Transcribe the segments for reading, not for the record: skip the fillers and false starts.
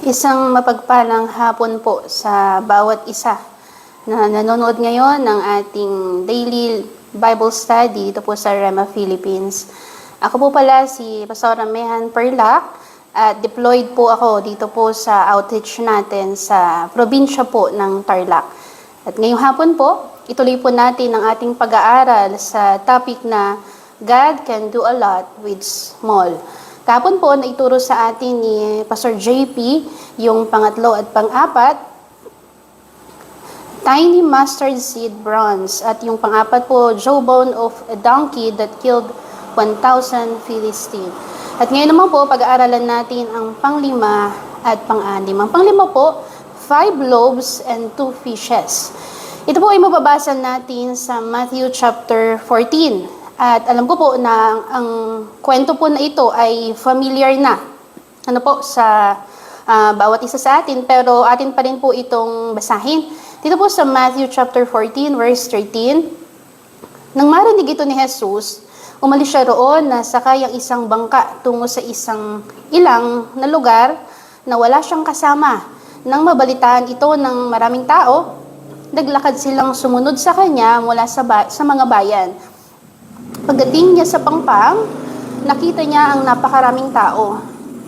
Isang mapagpalang hapon po sa bawat isa na nanonood ngayon ng ating daily Bible study dito po sa Rema Philippines. Ako po pala si Pastor Mehan Perlac at deployed po ako dito po sa outreach natin sa probinsya po ng Tarlac. At ngayong hapon po, ituloy po natin ang ating pag-aaral sa topic na God can do a lot with small. Kahapon po, naituro sa atin ni Pastor JP yung pangatlo at pang-apat, tiny mustard seed bronze. At yung pang-apat po, jawbone of a donkey that killed 1,000 Philistine. At ngayon naman po, pag-aaralan natin ang pang-lima at pang-anim. Ang pang-lima po, 5 loaves and 2 fishes. Ito po ay mababasa natin sa Matthew chapter 14. At alam ko po na ang kwento po na ito ay familiar na sa bawat isa sa atin, pero atin pa rin po itong basahin. Dito po sa Matthew chapter 14 verse 13, nang marinig ito ni Jesus, umalis siya roon na sakay ang isang bangka tungo sa isang ilang na lugar na wala siyang kasama. Nang mabalitaan ito ng maraming tao, naglakad silang sumunod sa kanya mula sa mga bayan. Pagdating niya sa pangpang, nakita niya ang napakaraming tao.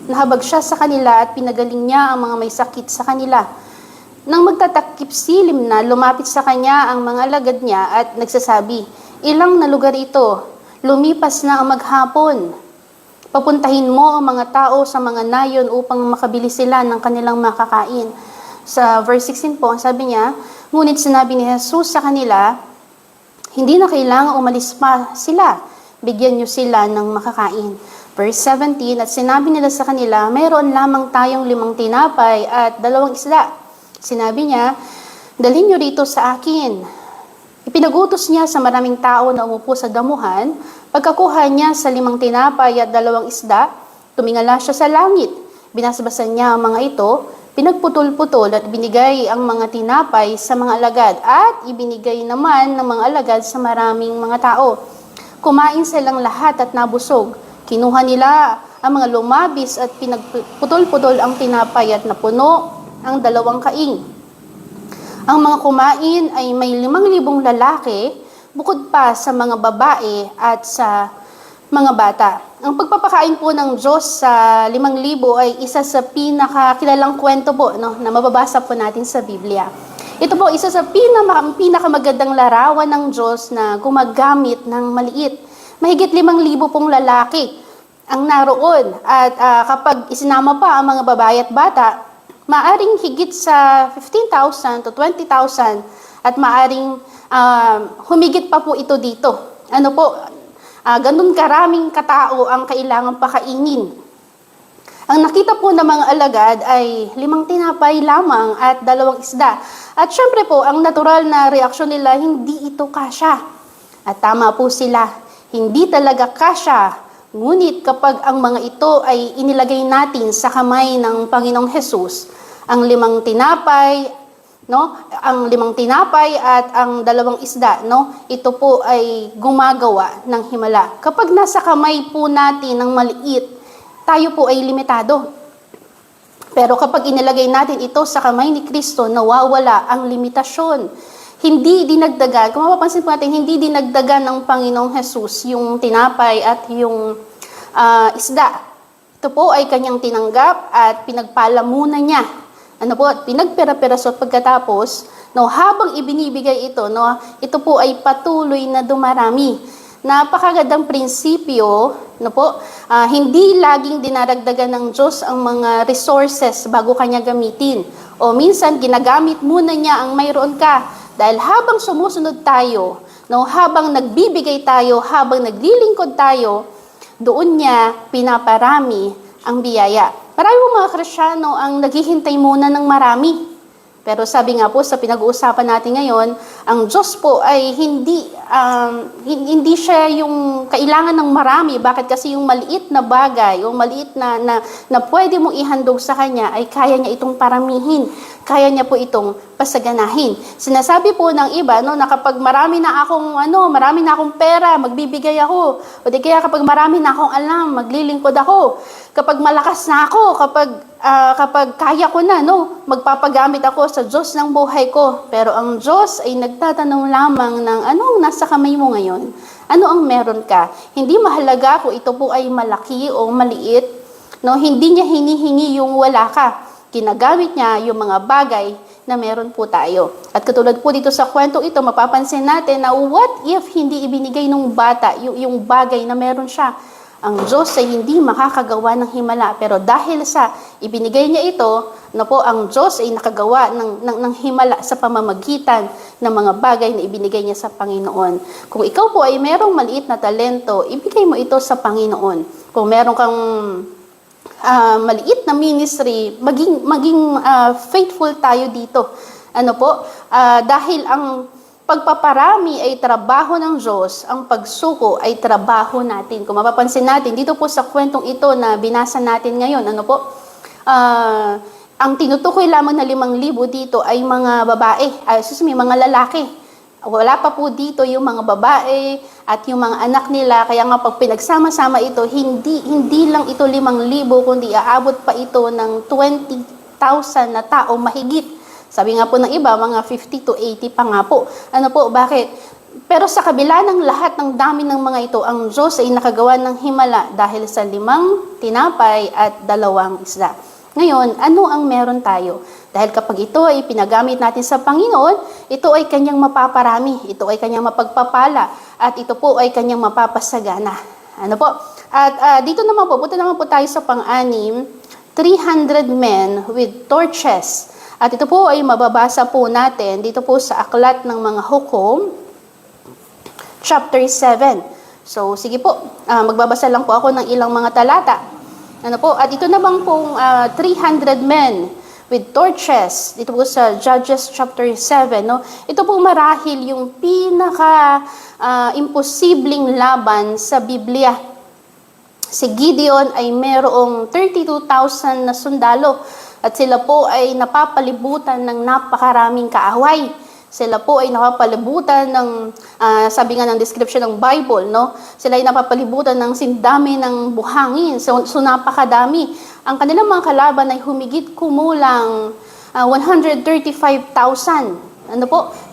Nahabag siya sa kanila at pinagaling niya ang mga may sakit sa kanila. Nang magtatakip silim na, lumapit sa kanya ang mga alagad niya at nagsasabi, "Ilang na lugar ito, lumipas na ang maghapon. Papuntahin mo ang mga tao sa mga nayon upang makabili sila ng kanilang makakain." Sa verse 16 po, sabi niya, ngunit sinabi ni Jesus sa kanila, "Hindi na kailangan umalis pa sila. Bigyan niyo sila ng makakain." Verse 17, at sinabi nila sa kanila, "Mayroon lamang tayong 5 tinapay at 2 isda." Sinabi niya, "Dalhin niyo rito sa akin." Ipinagutos niya sa maraming tao na umupo sa damuhan. Pagkakuha niya sa 5 tinapay at 2 isda, tumingala siya sa langit. Binasbasan niya ang mga ito, pinagputol-putol at binigay ang mga tinapay sa mga alagad at ibinigay naman ng mga alagad sa maraming mga tao. Kumain silang lahat at nabusog. Kinuha nila ang mga lumabis at pinagputol-putol ang tinapay at napuno ang 2 kaing. Ang mga kumain ay may 5,000 lalaki, bukod pa sa mga babae at sa mga bata. Ang pagpapakain po ng Diyos sa 5,000 ay isa sa pinakakilalang kwento po na mababasa po natin sa Biblia. Ito po isa sa pinakamagandang larawan ng Diyos na gumagamit ng maliit. Mahigit 5,000 pong lalaki ang naroon at kapag isinama pa ang mga babae at bata, maaring higit sa 15,000 to 20,000 at maaring humigit pa po ito dito. Ganun karaming katao ang kailangang pakainin. Ang nakita po ng mga alagad ay 5 tinapay lamang at 2 isda. At syempre po, ang natural na reaksyon nila, hindi ito kasya. At tama po sila, hindi talaga kasya. Ngunit kapag ang mga ito ay inilagay natin sa kamay ng Panginoong Jesus, ang 5 tinapay, ang 5 tinapay at ang 2 isda, ito po ay gumagawa ng himala. Kapag nasa kamay po natin ng maliit, tayo po ay limitado. Pero kapag inilagay natin ito sa kamay ni Kristo, nawawala ang limitasyon. Hindi dinagdagan, kung mapapansin po natin, hindi dinagdagan ng Panginoong Jesus yung tinapay at yung isda. Ito po ay kanyang tinanggap at pinagpalamunan niya. Pinagpera-peraso at pagkatapos, habang ibinibigay ito, ito po ay patuloy na dumarami. Napakagandang prinsipyo, hindi laging dinaragdagan ng Diyos ang mga resources bago kanya gamitin. O minsan, ginagamit muna niya ang mayroon ka. Dahil habang sumusunod tayo, habang nagbibigay tayo, habang naglilingkod tayo, doon niya pinaparami ang biyaya. Marami mga Kristiyano ang naghihintay muna ng marami. Pero sabi nga po sa pinag-uusapan natin ngayon, ang Diyos po ay hindi siya yung kailangan ng marami. Bakit? Kasi yung maliit na bagay, yung maliit na pwede mong ihandog sa Kanya, ay kaya niya itong paramihin. Kaya niya po itong pasaganahin. Sinasabi po ng iba no, na kapag marami na akong pera, magbibigay ako. O di kaya kapag marami na akong alam, maglilingkod ako. Kapag malakas na ako, kapag kaya ko na, no, magpapagamit ako sa Diyos ng buhay ko. Pero ang Diyos ay nagtatanong lamang ng anong nasa kamay mo ngayon? Ano ang meron ka? Hindi mahalaga kung ito po ay malaki o maliit. No, hindi niya hinihingi yung wala ka. Ginagamit niya yung mga bagay na meron po tayo. At katulad po dito sa kwentong ito, mapapansin natin na what if hindi ibinigay ng bata yung bagay na meron siya? Ang Diyos ay hindi makakagawa ng himala. Pero dahil sa ibinigay niya ito, na po ang Diyos ay nakagawa ng himala sa pamamagitan ng mga bagay na ibinigay niya sa Panginoon. Kung ikaw po ay merong maliit na talento, ibigay mo ito sa Panginoon. Kung meron kang maliit na ministry, maging faithful tayo dito. Dahil ang pagpaparami ay trabaho ng Diyos, ang pagsuko ay trabaho natin. Kung mapapansin natin, dito po sa kwentong ito na binasa natin ngayon, ang tinutukoy lamang na 5,000 dito ay mga babae, mga lalaki. Wala pa po dito yung mga babae at yung mga anak nila. Kaya nga pag pinagsama-sama ito, hindi lang ito 5,000, kundi aabot pa ito ng 20,000 na tao mahigit. Sabi nga po ng iba, mga 50 to 80 pa nga po. Bakit? Pero sa kabila ng lahat ng dami ng mga ito, ang Diyos ay nakagawa ng himala dahil sa 5 tinapay at 2 isda. Ngayon, ano ang meron tayo? Dahil kapag ito ay pinagamit natin sa Panginoon, ito ay kanyang mapaparami, ito ay kanyang mapagpapala, at ito po ay kanyang mapapasagana. At dito naman po, punta naman po tayo sa pang-anim, 300 men with torches. At ito po ay mababasa po natin dito po sa Aklat ng mga Hukom, chapter 7. So, sige po, magbabasa lang po ako ng ilang mga talata. At ito naman pong 300 men with torches, dito po sa Judges chapter 7, ito po marahil yung imposibleng laban sa Biblia. Si Gideon ay merong 32,000 na sundalo at sila po ay napapalibutan ng napakaraming kaaway. Sila po ay napapalibutan ng, sabi nga ng description ng Bible, sila ay napapalibutan ng sindami ng buhangin. So napakadami. Ang kanilang mga kalaban ay humigit kumulang 135,000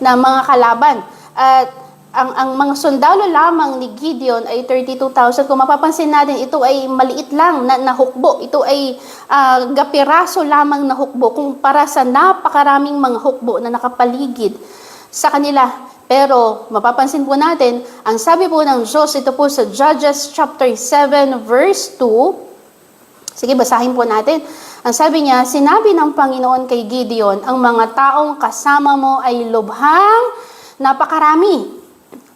na mga kalaban. At ang mga sundalo lamang ni Gideon ay 32,000. Kung mapapansin natin, ito ay maliit lang na hukbo. Ito ay gapiraso lamang na hukbo kumpara sa napakaraming mga hukbo na nakapaligid sa kanila. Pero mapapansin po natin, ang sabi po ng Diyos, ito po sa Judges chapter 7 verse 2. Sige, basahin po natin. Ang sabi niya, sinabi ng Panginoon kay Gideon, ang mga taong kasama mo ay lubhang napakarami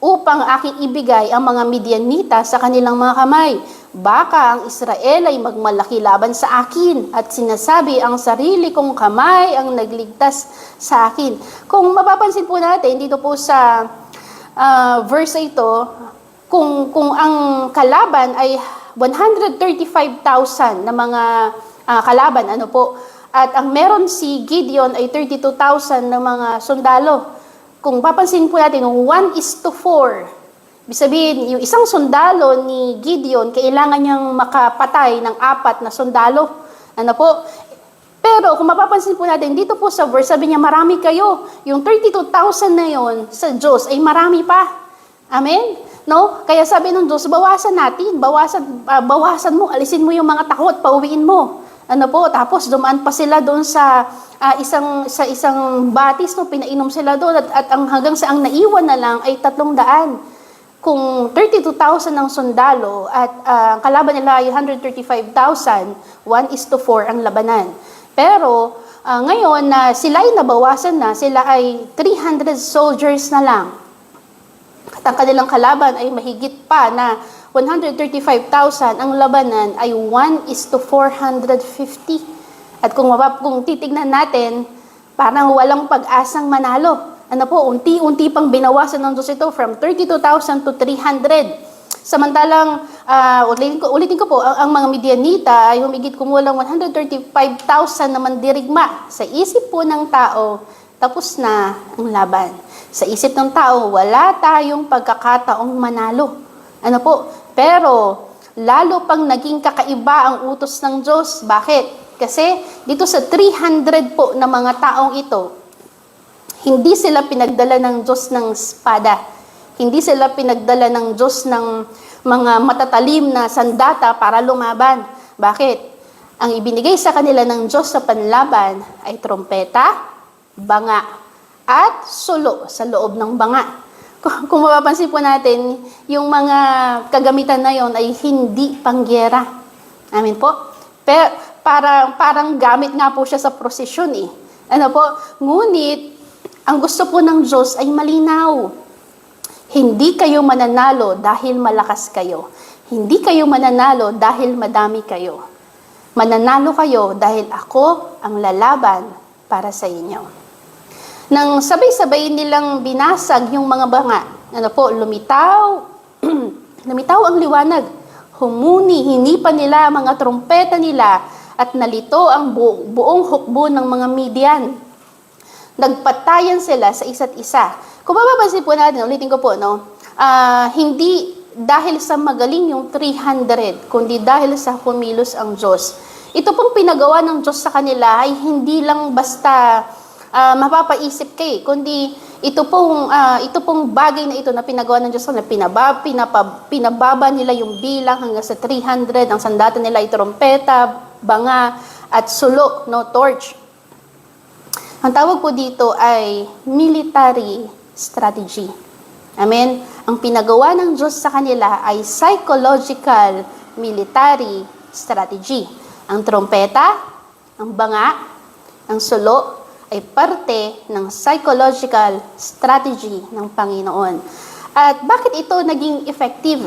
upang aking ibigay ang mga Midianita sa kanilang mga kamay. Baka ang Israel ay magmalaki laban sa akin at sinasabi ang sarili kong kamay ang nagligtas sa akin. Kung mapapansin po natin dito po sa verse ito, kung ang kalaban ay 135,000 na mga kalaban, at ang meron si Gideon ay 32,000 na mga sundalo. Kung papansin po natin, 1:4. Ibig sabihin, yung isang sundalo ni Gideon, kailangan niyang makapatay ng 4 na sundalo. Pero kung mapapansin po natin, dito po sa verse, sabi niya, marami kayo. Yung 32,000 na yon sa Diyos ay marami pa. Amen? Kaya sabi ng Diyos, bawasan natin. Bawasan mo, alisin mo yung mga takot, pauwiin mo. Tapos dumaan pa sila doon sa isang batis, pinainom sila doon at hanggang sa ang naiwan na lang ay 300. Kung 32,000 ng sundalo at ang kalaban nila ay 135,000, 1:4 ang labanan. Pero ngayon na sila ay nabawasan na, sila ay 300 soldiers na lang. At ang kanilang kalaban ay mahigit pa na 135,000, ang labanan ay 1:450. At kung titignan natin, parang walang pag-asang manalo. Unti-unti pang binawasan ng Diyos ito from 32,000 to 300. Samantalang, ulitin ko po, ang mga Midianita ay humigit kumulang 135,000 na mandirigma. Sa isip po ng tao, tapos na ang laban. Sa isip ng tao, wala tayong pagkakataong manalo. Ano po? Pero, lalo pang naging kakaiba ang utos ng Diyos. Bakit? Kasi dito sa 300 po na mga taong ito, hindi sila pinagdala ng Diyos ng espada. Hindi sila pinagdala ng Diyos ng mga matatalim na sandata para lumaban. Bakit? Ang ibinigay sa kanila ng Diyos sa panlaban ay trompeta, banga, at sulo sa loob ng banga. Kung mapapansin po natin, yung mga kagamitan na yon ay hindi pangyera. Amin po? Pero parang gamit nga po siya sa prosesyon eh. Ano po? Ngunit, ang gusto po ng Diyos ay malinaw. Hindi kayo mananalo dahil malakas kayo. Hindi kayo mananalo dahil madami kayo. Mananalo kayo dahil ako ang lalaban para sa inyo. Nang sabay-sabay nilang binasag yung mga banga, ano po, lumitaw, lumitaw ang liwanag. Humuni, hinipan nila ang mga trompeta nila at nalito ang buong hukbo ng mga Midian. Nagpatayan sila sa isa't isa. Kung mapapansin po natin, ulitin ko po, hindi dahil sa magaling yung 300, kundi dahil sa kumilos ang Diyos. Ito pong pinagawa ng Diyos sa kanila ay hindi lang basta mapapaisip kayo, kundi ito pong bagay na ito na pinagawa ng Diyos na pinababa nila yung bilang hanggang sa 300, ang sandata nila ay trompeta, banga, at sulo, torch. Ang tawag po dito ay military strategy. Amen? Ang pinagawa ng Diyos sa kanila ay psychological military strategy. Ang trompeta, ang banga, ang sulo, ay parte ng psychological strategy ng Panginoon. At bakit ito naging effective?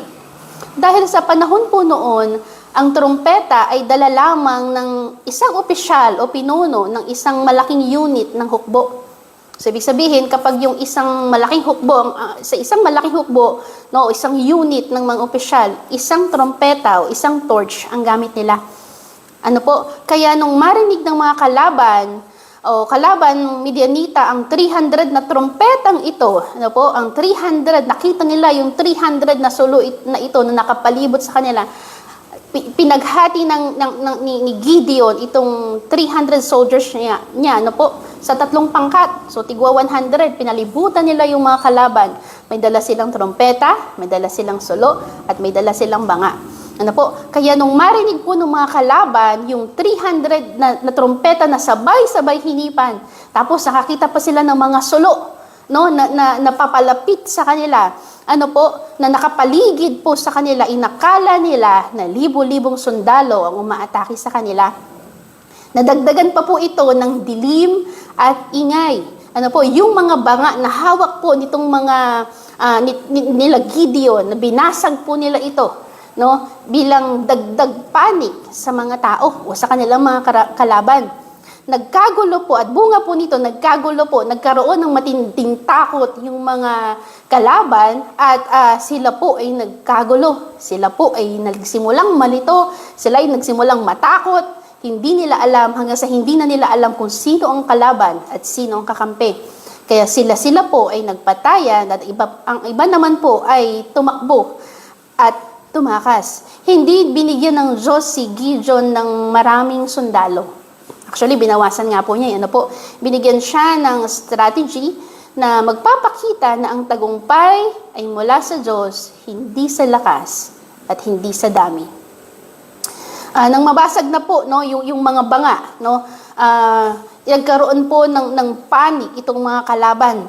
Dahil sa panahon po noon, ang trompeta ay dala lamang ng isang opisyal o pinuno ng isang malaking unit ng hukbo. So, ibig sabihin, kapag yung isang malaking hukbo, sa isang malaking hukbo, isang unit ng mga opisyal, isang trompeta o isang torch ang gamit nila. Ano po? Kaya nung marinig ng mga kalaban ng Midianita ang 300 na trompetang ito, ano po? Ang 300, nakita nila yung 300 na sulo na ito na nakapalibot sa kanila. Pinaghati ni Gideon itong 300 soldiers niya ano po, sa 3 pangkat. So, tigwa 100, pinalibutan nila yung mga kalaban. May dala silang trompeta, may dala silang sulo, at may dala silang banga. Ano po? Kaya nung marinig po ng mga kalaban, yung 300 na trompeta na sabay-sabay hinipan, tapos nakakita pa sila ng mga sulo, na napapalapit sa kanila, na nakapaligid po sa kanila, inakala nila na libo-libong sundalo ang umaatake sa kanila. Nadagdagan pa po ito ng dilim at ingay. Yung mga banga na hawak po nitong mga nila Gideon, na binasag po nila ito, bilang dagdag panik sa mga tao o sa kanilang mga kalaban. Nagkagulo po, at bunga po nito, nagkaroon ng matinding takot yung mga kalaban at sila po ay nagkagulo. Sila po ay nagsimulang malito, sila ay nagsimulang matakot, hindi nila alam, hanggang sa hindi na nila alam kung sino ang kalaban at sino ang kakampi. Kaya sila po ay nagpatayan at ang iba naman po ay tumakbo at tumakas. Hindi binigyan ng Diyos si Gideon ng maraming sundalo. Actually, binawasan nga po niya. Binigyan siya ng strategy na magpapakita na ang tagumpay ay mula sa Diyos, hindi sa lakas at hindi sa dami. Nang mabasag na po yung mga banga, nagkaroon po ng panik itong mga kalaban.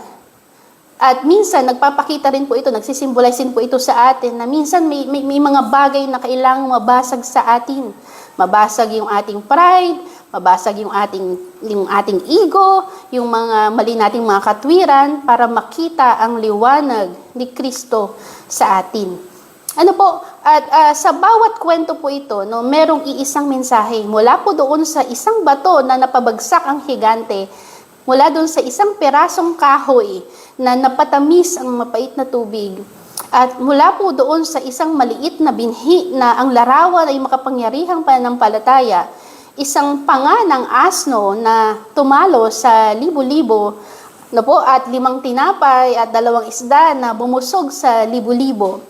At minsan, nagpapakita rin po ito, nagsisimbolize po ito sa atin na minsan may mga bagay na kailangang mabasag sa atin. Mabasag yung ating pride, mabasag yung ating ego, yung mga mali nating mga katwiran para makita ang liwanag ni Kristo sa atin. At sa bawat kwento po ito, merong iisang mensahe. Mula po doon sa isang bato na napabagsak ang higante, mula doon sa isang perasong kahoy na napatamis ang mapait na tubig, at mula po doon sa isang maliit na binhi na ang larawan ay makapangyarihang pananampalataya, isang panga ng asno na tumalo sa libo-libo No po, at 5 tinapay at 2 isda na bumusog sa libo-libo.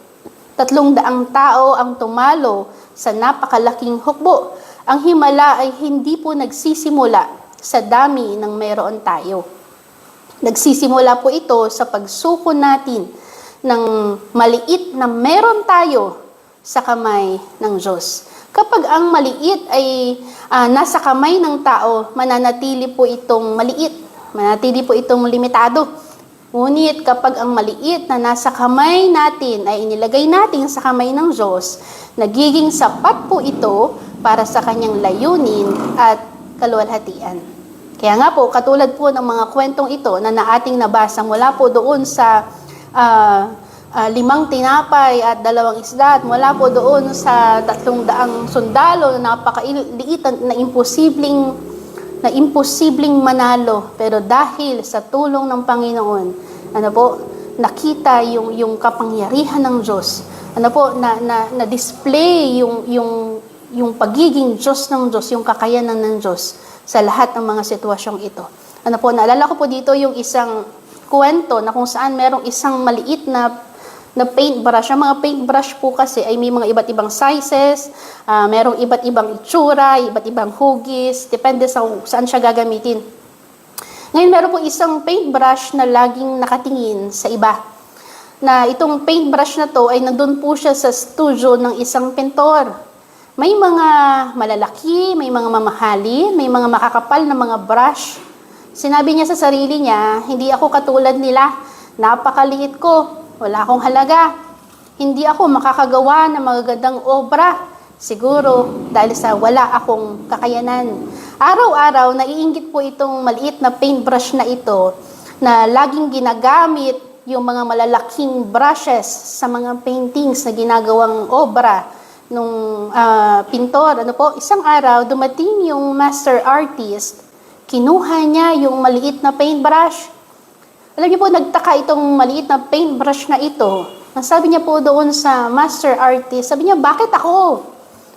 300 tao ang tumalo sa napakalaking hukbo. Ang himala ay hindi po nagsisimula sa dami ng mayroon tayo. Nagsisimula po ito sa pagsuko natin ng maliit na meron tayo sa kamay ng Diyos. Kapag ang maliit ay nasa kamay ng tao, mananatili po itong maliit, mananatili po itong limitado. Ngunit kapag ang maliit na nasa kamay natin ay inilagay natin sa kamay ng Diyos, nagiging sapat po ito para sa kanyang layunin at kaluwalhatian. Kaya nga po, katulad po ng mga kwentong ito na ating nabasa mula po doon sa 5 tinapay at 2 isda at mula po doon sa 300 sundalo na napakaliit na imposibleng manalo, pero dahil sa tulong ng Panginoon, nakita yung kapangyarihan ng Diyos. Na display yung pagiging Diyos ng Diyos, yung kakayanan ng Diyos sa lahat ng mga sitwasyong ito. Naalala ko po dito yung isang kwento na kung saan merong isang maliit na paintbrush. Ang mga paintbrush po kasi ay may mga iba't ibang sizes, merong iba't ibang itsura, iba't ibang hugis, depende sa saan siya gagamitin. Ngayon, meron po isang paintbrush na laging nakatingin sa iba. Na itong paintbrush na to ay nandun po siya sa studio ng isang pintor. May mga malalaki, may mga mamahalin, may mga makakapal na mga brush. Sinabi niya sa sarili niya, hindi ako katulad nila, napakaliit ko, wala akong halaga. Hindi ako makakagawa ng magagandang obra. Siguro dahil sa wala akong kakayanan. Araw-araw, naiinggit po itong maliit na paintbrush na ito na laging ginagamit yung mga malalaking brushes sa mga paintings na ginagawang obra nung pintor. Isang araw, dumating yung master artist, kinuha niya yung maliit na paintbrush. Alam niyo po, nagtaka itong maliit na paintbrush na ito. Ang sabi niya po doon sa master artist, sabi niya, bakit ako?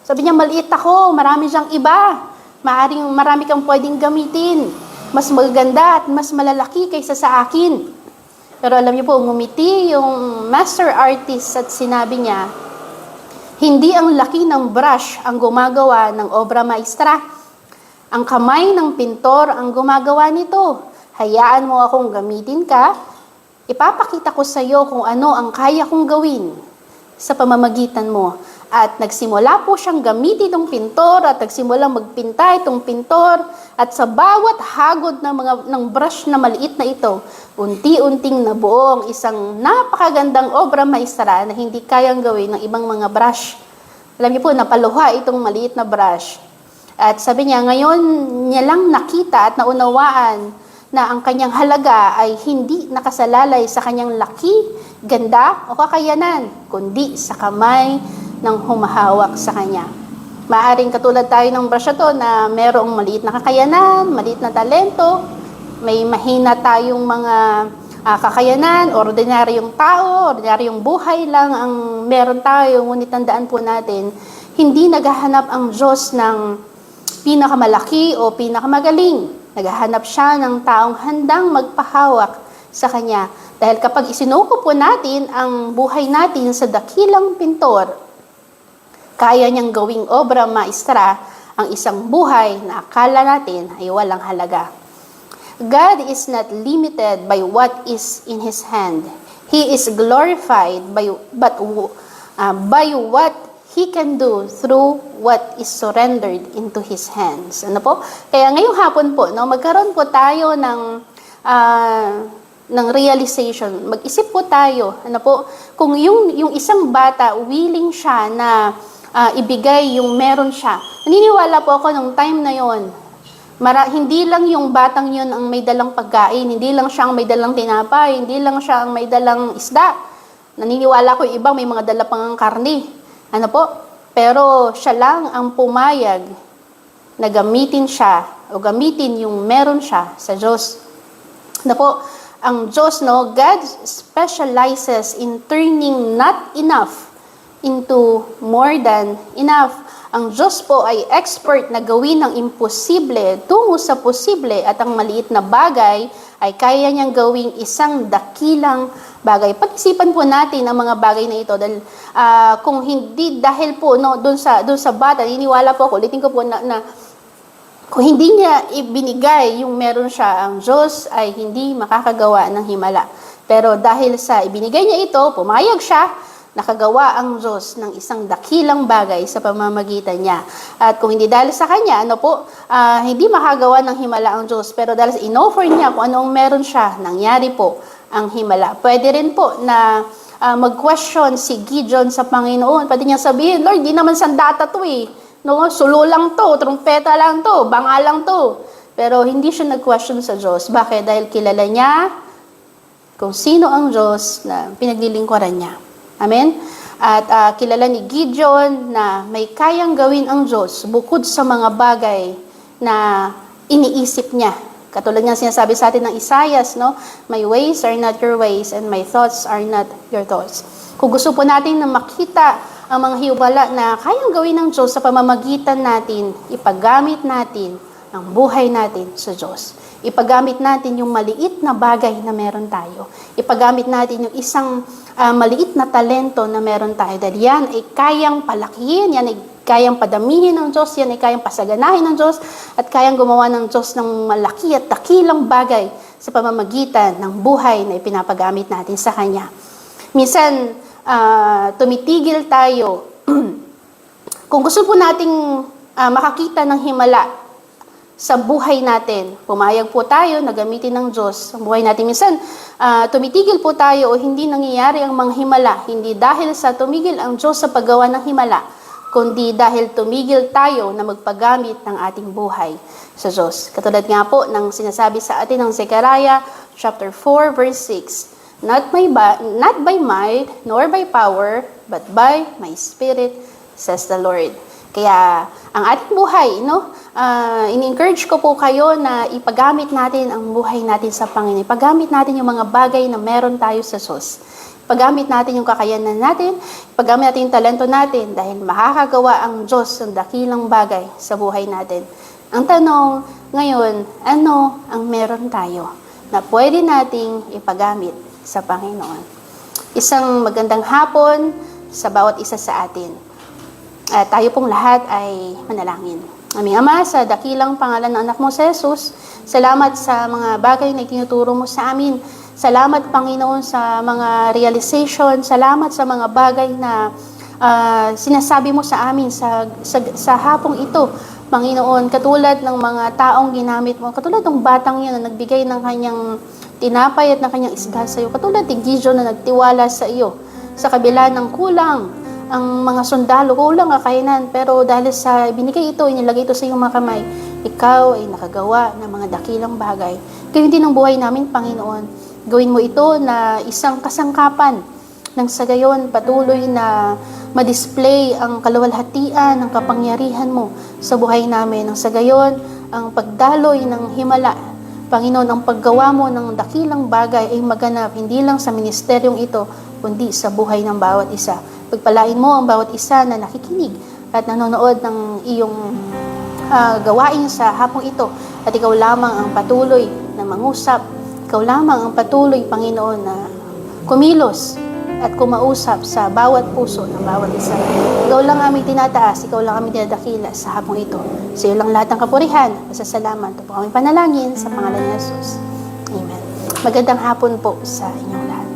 Sabi niya, maliit ako, marami siyang iba. Marami kang pwedeng gamitin. Mas maganda at mas malalaki kaysa sa akin. Pero alam niyo po, ngumiti yung master artist at sinabi niya, hindi ang laki ng brush ang gumagawa ng obra maestra. Ang kamay ng pintor ang gumagawa nito. Hayaan mo akong gamitin ka, ipapakita ko sa iyo kung ano ang kaya kong gawin sa pamamagitan mo. At nagsimula po siyang gamitin itong pintor at nagsimula magpinta itong pintor at sa bawat hagod ng brush na maliit na ito, unti-unting nabuo ang isang napakagandang obra maestra na hindi kayang gawin ng ibang mga brush. Alam niyo po, napaluha itong maliit na brush. At sabi niya, ngayon niya lang nakita at naunawaan na ang kanyang halaga ay hindi nakasalalay sa kanyang laki, ganda o kakayanan, kundi sa kamay ng humahawak sa kanya. Maaring katulad tayo ng brush to na merong maliit na kakayanan, maliit na talento, may mahina tayong mga kakayanan, ordinaryong tao, ordinaryong buhay lang ang meron tayo, ngunit tandaan po natin, hindi naghahanap ang Diyos ng pinakamalaki o pinakamagaling. Naghahanap siya ng taong handang magpahawak sa Kanya. Dahil kapag isinuko po natin ang buhay natin sa dakilang pintor, kaya niyang gawing obra maestra ang isang buhay na akala natin ay walang halaga. God is not limited by what is in His hand. He is glorified by what He can do through what is surrendered into His hands. Kaya ngayong hapon po, magkaroon po tayo ng realization. Mag-isip po tayo, kung yung isang bata, willing siya na ibigay yung meron siya. Naniniwala po ako nung time na yon. Hindi lang yung batang yun ang may dalang pagkain, hindi lang siya ang may dalang tinapay, hindi lang siya ang may dalang isda. Naniniwala ko yung ibang may mga dala pang karne. Pero siya lang ang pumayag na gamitin siya o gamitin yung meron siya sa Diyos. Ang Diyos, God specializes in turning not enough into more than enough. Ang Diyos po ay expert na gawin ang imposible tungo sa posible at ang maliit na bagay ay kaya niyang gawing isang dakilang bagay. Pag-isipan po natin ang mga bagay na ito dahil kung hindi dahil po doon sa bata, iniwala po ako, ulitin ko po na kung hindi niya ibinigay yung meron siya, ang Diyos ay hindi makakagawa ng himala. Pero dahil sa ibinigay niya ito, pumayag siya, nakagawa ang Diyos ng isang dakilang bagay sa pamamagitan niya. At kung hindi dahil sa kanya, hindi makagawa ng himala ang Diyos. Pero dahil sa in-offer niya kung anong meron siya, nangyari po ang himala. Pwede rin po na mag-question si Gideon sa Panginoon. Pwede niya sabihin, Lord, di naman sandata to eh. No, sulo lang to, trumpeta lang to, banga lang to. Pero hindi siya nag-question sa Diyos. Bakit? Dahil kilala niya kung sino ang Diyos na pinaglilingkuran niya. Amen? At kilala ni Gideon na may kayang gawin ang Diyos bukod sa mga bagay na iniisip niya. Katulad nga sinasabi sa atin ng Isaias, no? My ways are not your ways and my thoughts are not your thoughts. Kung gusto po natin na makita ang mga hiwala na kayang gawin ng Diyos sa pamamagitan natin, ipagamit natin ang buhay natin sa Diyos. Ipagamit natin yung maliit na bagay na meron tayo. Ipagamit natin yung isang maliit na talento na meron tayo. Dahil yan ay kayang palakihin, yan ay kayang padamihin ng Diyos, yan ay kayang pasaganahin ng Diyos, at kayang gumawa ng Diyos ng malaki at dakilang bagay sa pamamagitan ng buhay na ipinapagamit natin sa Kanya. Minsan, tumitigil tayo. Kung gusto po nating makakita ng himala sa buhay natin, pumayag po tayo na gamitin ng Diyos ang buhay natin. Minsan, tumitigil po tayo o hindi nangyayari ang mga himala, hindi dahil sa tumigil ang Diyos sa paggawa ng himala, kundi dahil tumigil tayo na magpagamit ng ating buhay sa Diyos. Katulad nga po ng sinasabi sa atin ng Zechariah chapter 4 verse 6, Not by might, nor by power, but by my Spirit, says the Lord. Kaya, ang ating buhay, in-encourage ko po kayo na ipagamit natin ang buhay natin sa Panginoon. Ipagamit natin yung mga bagay na meron tayo sa Diyos. Ipagamit natin yung kakayanan natin, ipagamit natin yung talento natin, dahil makakagawa ang Diyos ng dakilang bagay sa buhay natin. Ang tanong, ngayon, ano ang meron tayo na pwede nating ipagamit sa Panginoon? Isang magandang hapon sa bawat isa sa atin. At tayo pong lahat ay manalangin. Aming Ama, sa dakilang pangalan ng anak mo sa Jesus, salamat sa mga bagay na itinuturo mo sa amin. Salamat, Panginoon, sa mga realization. Salamat sa mga bagay na sinasabi mo sa amin sa hapong ito. Panginoon, katulad ng mga taong ginamit mo, katulad ng batang yan na nagbigay ng kanyang tinapay at ng kanyang isda sa iyo. Katulad ni Gideon na nagtiwala sa iyo. Sa kabila ng kulang, ang mga sundalo, kulang kakayanan. Pero dahil sa binigay ito, inilagay ito sa iyong mga kamay, ikaw ay nakagawa ng mga dakilang bagay. Gawin din ang buhay namin, Panginoon. Gawin mo ito na isang kasangkapan nang sa gayon patuloy na ma-display ang kaluwalhatian, ang kapangyarihan mo sa buhay namin. Nang sa gayon, ang pagdaloy ng himala, Panginoon, ang paggawa mo ng dakilang bagay ay maganap hindi lang sa ministeryong ito, kundi sa buhay ng bawat isa. Pagpalain mo ang bawat isa na nakikinig at nanonood ng iyong gawain sa hapong ito. At ikaw lamang ang patuloy na mangusap. Ikaw lamang ang patuloy, Panginoon, na kumilos at kumausap sa bawat puso ng bawat isa. Ikaw lang aming tinataas, ikaw lang aming dinadakila sa hapong ito. Sa iyo lang lahat ng kapurihan, pasasalamat. Ito po aming panalangin sa pangalan ni Jesus. Amen. Magandang hapon po sa inyong lahat.